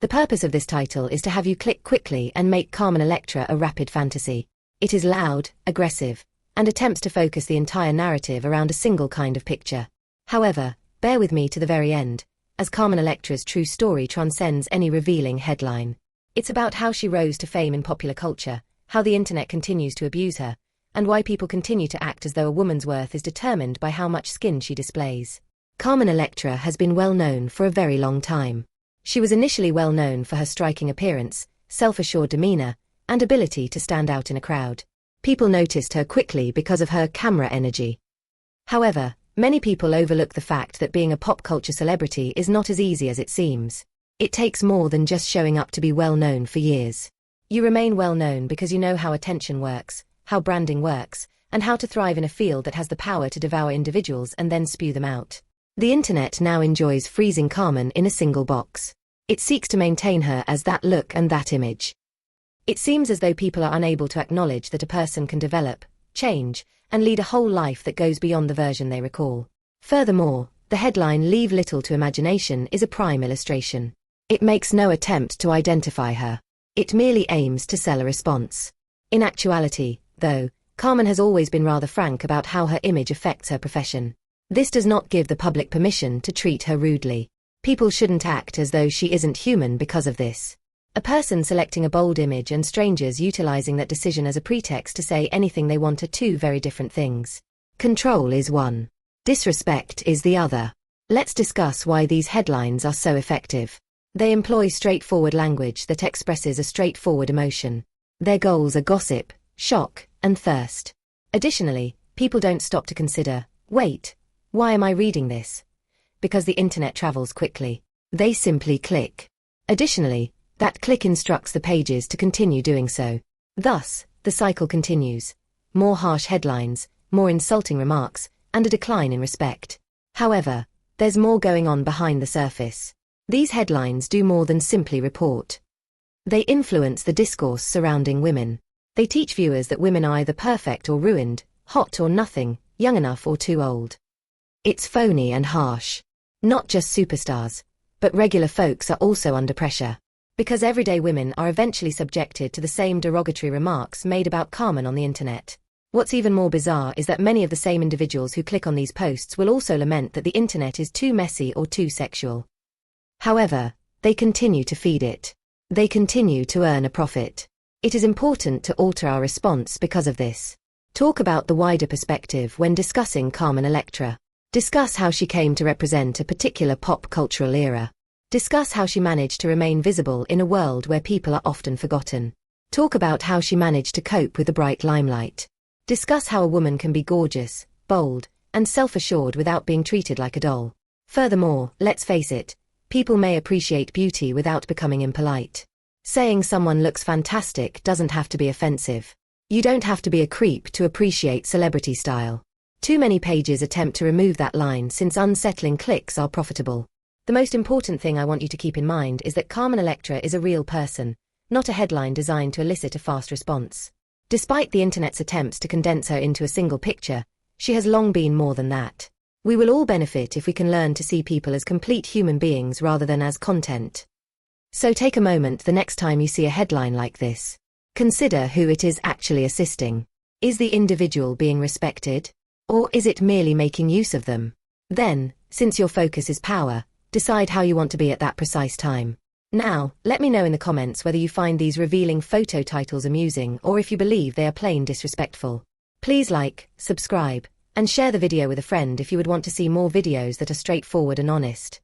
The purpose of this title is to have you click quickly and make Carmen Electra a rapid fantasy. It is loud, aggressive, and attempts to focus the entire narrative around a single kind of picture. However, bear with me to the very end, as Carmen Electra's true story transcends any revealing headline. It's about how she rose to fame in popular culture, how the internet continues to abuse her, and why people continue to act as though a woman's worth is determined by how much skin she displays. Carmen Electra has been well known for a very long time. She was initially well known for her striking appearance, self-assured demeanor, and ability to stand out in a crowd. People noticed her quickly because of her camera energy. However, many people overlook the fact that being a pop culture celebrity is not as easy as it seems. It takes more than just showing up to be well known for years. You remain well known because you know how attention works, how branding works, and how to thrive in a field that has the power to devour individuals and then spew them out. The internet now enjoys freezing Carmen in a single box. It seeks to maintain her as that look and that image. It seems as though people are unable to acknowledge that a person can develop, change, and lead a whole life that goes beyond the version they recall. Furthermore, the headline "Leave Little to Imagination" is a prime illustration. It makes no attempt to identify her. It merely aims to sell a response. In actuality, though, Carmen has always been rather frank about how her image affects her profession. This does not give the public permission to treat her rudely. People shouldn't act as though she isn't human because of this. A person selecting a bold image and strangers utilizing that decision as a pretext to say anything they want are two very different things. Control is one. Disrespect is the other. Let's discuss why these headlines are so effective. They employ straightforward language that expresses a straightforward emotion. Their goals are gossip, shock, and thirst. Additionally, people don't stop to consider, wait, why am I reading this? Because the internet travels quickly. They simply click. Additionally, that click instructs the pages to continue doing so. Thus, the cycle continues. More harsh headlines, more insulting remarks, and a decline in respect. However, there's more going on behind the surface. These headlines do more than simply report. They influence the discourse surrounding women. They teach viewers that women are either perfect or ruined, hot or nothing, young enough or too old. It's phony and harsh. Not just superstars, but regular folks are also under pressure. Because everyday women are eventually subjected to the same derogatory remarks made about Carmen on the internet. What's even more bizarre is that many of the same individuals who click on these posts will also lament that the internet is too messy or too sexual. However, they continue to feed it. They continue to earn a profit. It is important to alter our response because of this. Talk about the wider perspective when discussing Carmen Electra. Discuss how she came to represent a particular pop cultural era. Discuss how she managed to remain visible in a world where people are often forgotten. Talk about how she managed to cope with the bright limelight. Discuss how a woman can be gorgeous, bold, and self-assured without being treated like a doll. Furthermore, let's face it, people may appreciate beauty without becoming impolite. Saying someone looks fantastic doesn't have to be offensive. You don't have to be a creep to appreciate celebrity style. Too many pages attempt to remove that line since unsettling clicks are profitable. The most important thing I want you to keep in mind is that Carmen Electra is a real person, not a headline designed to elicit a fast response. Despite the internet's attempts to condense her into a single picture, she has long been more than that. We will all benefit if we can learn to see people as complete human beings rather than as content. So take a moment the next time you see a headline like this. Consider who it is actually assisting. Is the individual being respected? Or is it merely making use of them? Then, since your focus is power, decide how you want to be at that precise time. Now, let me know in the comments whether you find these revealing photo titles amusing or if you believe they are plain disrespectful. Please like, subscribe, and share the video with a friend if you would want to see more videos that are straightforward and honest.